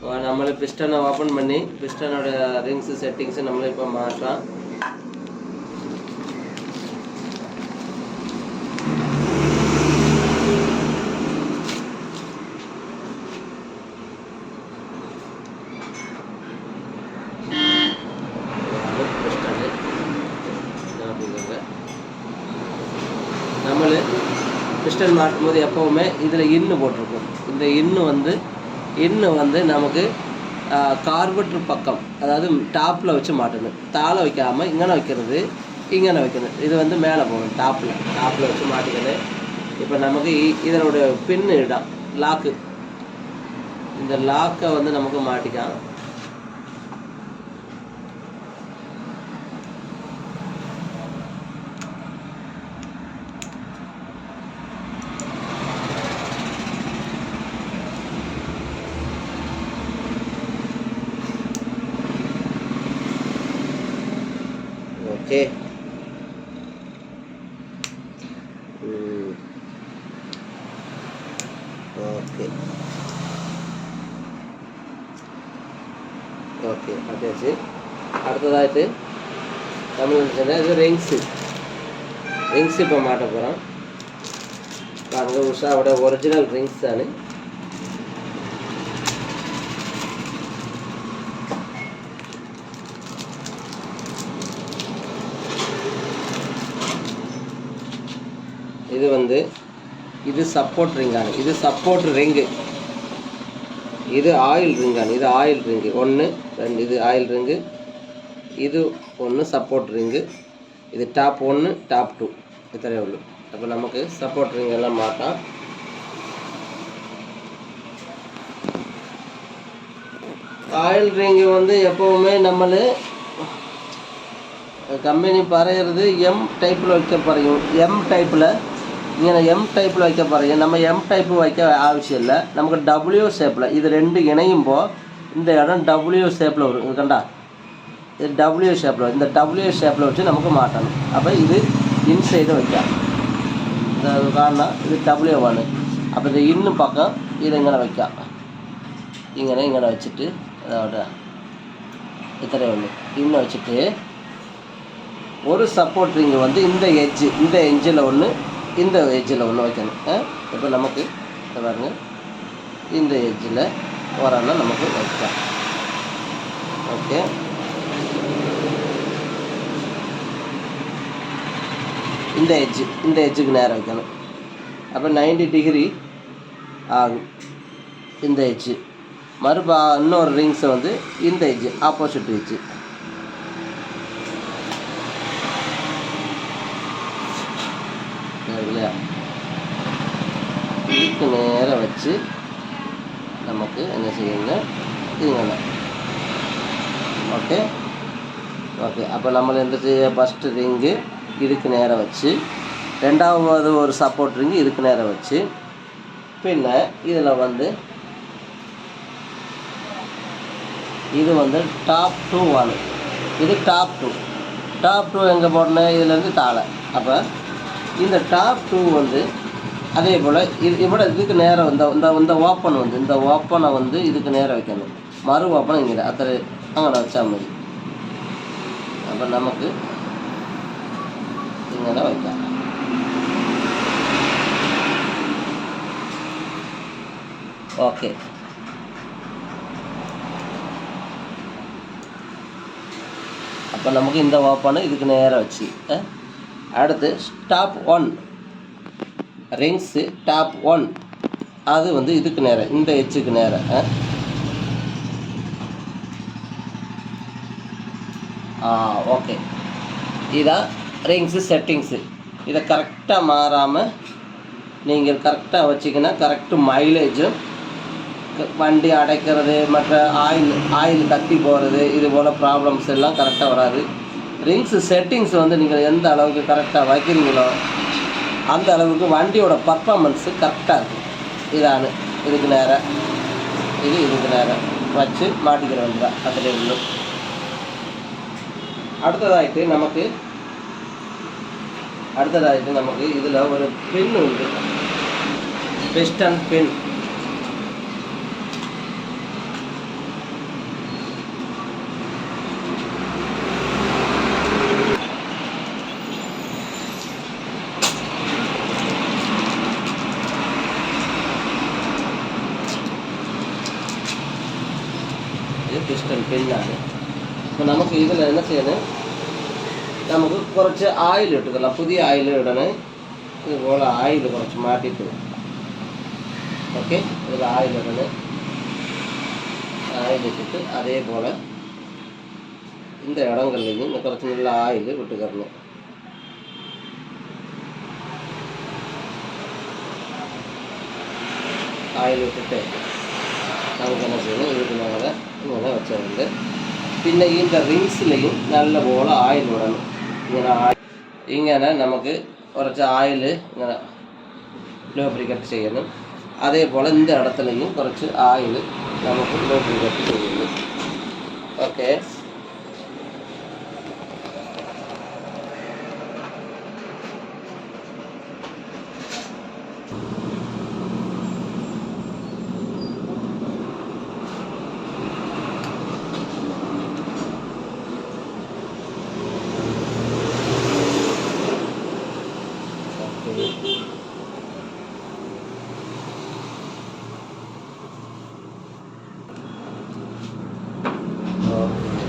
நம்மளே பிஸ்டனை ஓப்பன் பண்ணி பிஸ்டனோட rings settings நம்மளே இப்போ மாற்றலாம். நம்மளே பிஸ்டன் மாட்டும் போது எப்போவுமே இதில் இன்னு போட்டிருக்கும். இந்த இன்னு வந்து நமக்கு கார்பெட்டர் பக்கம், அதாவது டாப்பில் வச்சு மாட்டணும். தாளை வைக்காமல் இங்கன வைக்கிறது, இங்கன வைக்கணும். இது வந்து மேலே போகணும், டாப்பில் வச்சு மாட்டிக்கணும். இப்போ நமக்கு இதனோட பின்னு இடம் லாக்கு, இந்த லாக்கை வந்து நமக்கு மாட்டிக்கலாம். ஓகே, ஓகே ஓகே அப்படியாச்சு. அடுத்ததாகிட்டு தமிழ் இது ரிங்ஸு இப்போ மாட்ட போகிறோம். பாருங்க, உஷாவோட ஒரிஜினல் ரிங்ஸ் தானே. இது வந்து இது சப்போர்ட் ரிங்கானு, இது சப்போர்ட் ரிங்கு, இது ஆயில் ரிங்கானு, இது ஆயில் ரிங்கு 1 2, இது ஆயில் ரிங்கு, இது 1 சப்போர்ட் ரிங்கு, இது டாப் 1 டாப் 2 இத்தனை உள்ள. அப்போ நமக்கு சப்போர்ட் ரிங் எல்லாம் மாட்டான். ஆயில் ரிங்கு வந்து எப்போவுமே நம்மளே கம்பெனி பறையிறது எம் டைப்பில் வைக்க பறையும். எம் டைப்பில் இங்கே எம் டைப்பில் வைக்க பறையும். நம்ம எம் டைப்பு வைக்க அவசியம் இல்லை. நமக்கு டபிள்யூ ஷேப்பில் இது ரெண்டு இணையும் போது இந்த இடம் டபிள்யூ ஷேப்பில் வரும். இது கண்டா, இது டபிள்யூ ஷேப்பில், இந்த டபிள்யூ ஷேப்பில் வச்சு நமக்கு மாட்டணும். அப்போ இது இன்சைடு வைக்கலாம். இந்த காரணம் இது டபிள்யூ1. அப்போ இது இன்னும் பக்கம் இது இங்கே வைக்கலாம். இங்கே வச்சுட்டு அதோட இத்தனை ஒன்று இன்னும் வச்சுட்டு ஒரு சப்போர்ட் ரிங்கு வந்து இந்த எட்ஜில் ஒன்று, இந்த எட்ஜில் ஒன்று வைக்கணும். இப்போ நமக்கு பாருங்க, இந்த எட்ஜில் ஓரளவு நமக்கு வைக்கலாம். ஓகே, இந்த எட்ஜுக்கு நேரம் வைக்கணும். அப்போ 90 டிகிரி ஆகும் இந்த எட்ஜு. இன்னொரு ரிங்ஸை வந்து இந்த எட்ஜு ஆப்போசிட் எட்ஜு. இல்லையா, இதுக்கு நேரம் வச்சு நமக்கு என்ன செய்யணுங்க, இதுங்க. Okay okay. அப்போ நம்மளை எந்த செய்ய ஃபஸ்ட்டு ரிங்கு இதுக்கு நேரம் வச்சு, ரெண்டாவது ஒரு சப்போர்ட் ரிங்கு இதுக்கு நேரம் வச்சு, பின்ன இதில் வந்து இது வந்து டாப் 2 1, இது டாப் 2 எங்கே போடணும், இதுலேருந்து தாழை. அப்போ இந்த டாப் 2 வந்து அதே போல் இதுக்கு நேரம் இந்த ஓப்பன் வந்து இந்த ஓப்பனை வந்து இதுக்கு நேரம் வைக்கணும். மறு ஓப்பனை இங்கே அத்தனை அங்கே வச்சா மாதிரி. அப்போ நமக்கு இங்கே வைக்கலாம். ஓகே, அப்போ நமக்கு இந்த ஓப்பனை இதுக்கு நேரம் வச்சு, அடுத்து டாப் 1 ரிங்ஸு டாப் 1 அது வந்து இதுக்கு நேரம், இந்த எட்ஜுக்கு நேரம். ஓகே, இதான் ரிங்ஸு செட்டிங்ஸு. இதை கரெக்டாக மாறாமல் நீங்கள் கரெக்டாக வச்சிங்கன்னா கரெக்டு மைலேஜும், வண்டி அடைக்கிறது, மற்ற ஆயில் கத்தி போகிறது, இது போல் ப்ராப்ளம்ஸ் எல்லாம் கரெக்டாக வராது. ரிங்ஸு செட்டிங்ஸ் வந்து நீங்கள் எந்த அளவுக்கு கரெக்டாக வைக்கிறீங்களோ அந்த அளவுக்கு வண்டியோட பர்ஃபார்மன்ஸு கரெக்டாக இருக்கும். இதானு இதுக்கு நேரம், இதுக்கு நேரம் வச்சு மாட்டிக்கிற வேண்டியது தான். அதில் உள்ள அடுத்ததாகிட்டு நமக்கு இதில் ஒரு பின் உண்டு, பிஸ்டன் பின். പിസ്റ്റൺ പിന്നാണ്. അപ്പോൾ നമുക്ക് ഇതിൽ என்ன ചെയ്യണം, നമുക്ക് കുറച്ച് ആയിൽ ഇട്ടുകൊള്ളാം. പുതിയ ആയിൽ ഇടണേ. ഇതുപോലെ ആയിൽ കുറച്ച് മാറ്റിയിട്ട് ഓക്കെ. ഇതിൽ ആയിൽ ഇടണേ. ஆயில் இட்டுட்டு அதே போல் இந்த இடங்கள்லையும் കുറച്ച് നല്ല ஆயில் விட்டுக்கறணும். ஆயில் விட்டுட்டு നമുക്ക് என்ன ചെയ്യണം, இதுக்கு மேலே ഇങ്ങനെ വെച്ചിട്ടുണ്ട്. പിന്നെ இந்த റിങ്സിലെയും നല്ല പോലെ ஆயில் വിടണം. ഇങ്ങനെ നമുക്ക് കുറച്ച് ஆயில் ഇങ്ങനെ ലൂബ്രിക്കേറ്റ് ചെയ്യണം. അതേപോലെ இந்த இடத்துலையும் കുറച്ച് ஆயில் നമുക്ക് ലൂബ്രിക്കേറ്റ് ചെയ്യുന്നു. ഓക്കെ.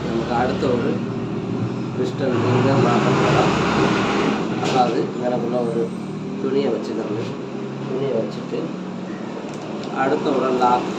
നമുക്ക് അടുത്ത ഒരു പിസ്റ്റൺ ഇങ്ങനെ മാറ്റാൻ പോകാം. അപ്പോൾ അത് ഇങ്ങനെയുള്ള ഒരു തുണിയെ വെച്ചിട്ടുണ്ട്. തുണിയെ വെച്ചിട്ട് അടുത്ത ഒരു ലാക്ക്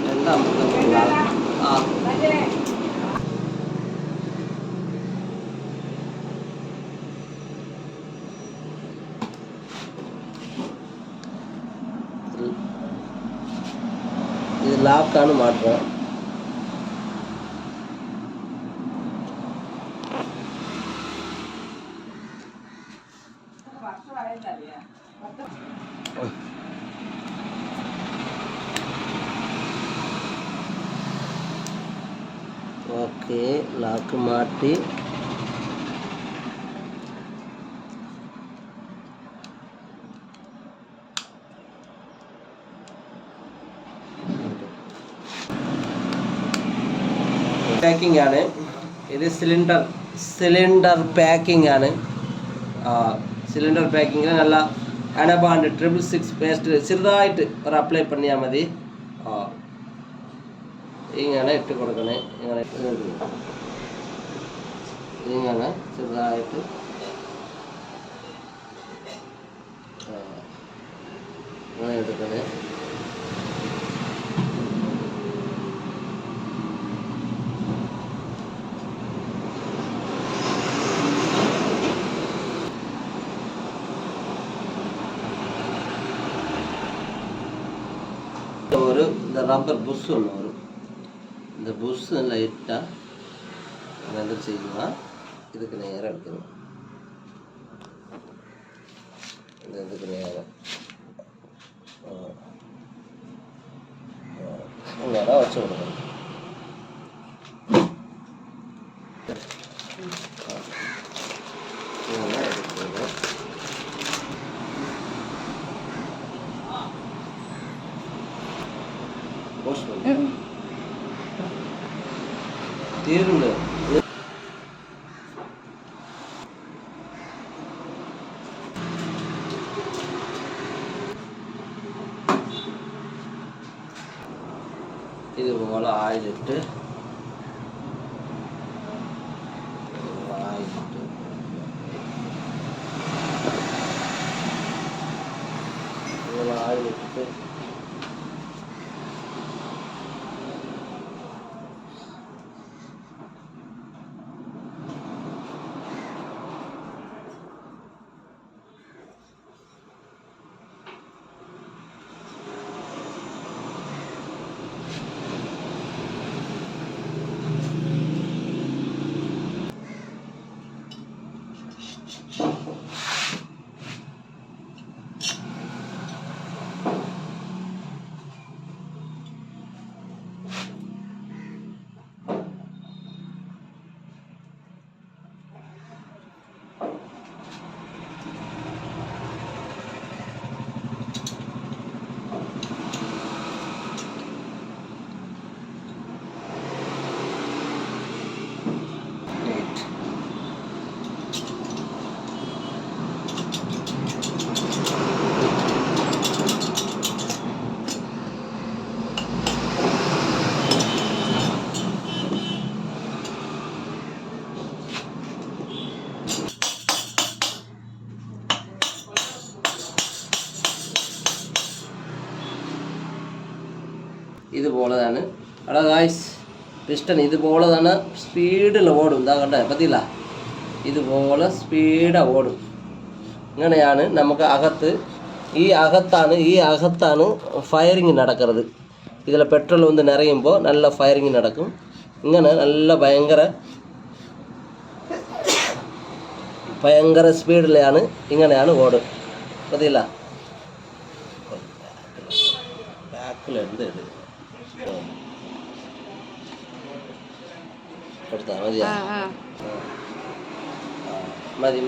രണ്ടാമത്തെ ലാക്ക് ഇത് ലാക്കാണ് മാറ്റുക. ഓക്കെ, ലാക്ക് മാറ്റി പാക്കിംഗ് ആണ് ഇത്. സിലിണ്ടർ പാക്കിംഗ് ആണ്. സിലിണ്ടർ പാക്കിങ്ങിൽ നല്ല അനബാണ്ട് 666 പേസ്റ്റ് ചെറുതായിട്ട് ഒരു അപ്ലൈ പണിയാൽ മതി. ഇങ്ങനെ ഇട്ട് കൊടുക്കണേ. ഇങ്ങനെ ഇങ്ങനെ ചെറുതായിട്ട് ഇങ്ങനെ എടുക്കണേ. ஒரு இந்த ரப்பர் புஷ் ஒன்று வரும். இந்த புஷ் லைட்டாக என்ன செய்யலாம், இதுக்கு நேராக எடுக்கணும். இதுக்கு நேராக நேராக வச்சு கொடுக்கணும். തീരുണ്ട്. ഇതുപോലെ ആയിലിട്ട് ആയിലിട്ടിട്ട് ഇതുപോലെയാണ് എടാ ഗായ്സ് പിസ്റ്റൺ ഇതുപോലെതാണ് സ്പീഡിൽ ഓടും ഇതാ കണ്ടേ പറ്റില്ല ഇതുപോലെ സ്പീഡാണ് ഓടും ഇങ്ങനെയാണ് നമുക്ക് ഈ അകത്താണ് ഫയറിങ് നടക്കുന്നത് ഇതിൽ പെട്രോൾ வந்து നിറയുമ്പോൾ നല്ല ഫയറിങ് നടക്കും ഇങ്ങനെ നല്ല ഭയങ്കര സ്പീഡിലാണ് ഇങ്ങനെയാണ് ഓടും പറ്റില്ല ബാക്കിൽ എന്ത് എടുത്താൽ മതിയാ മതി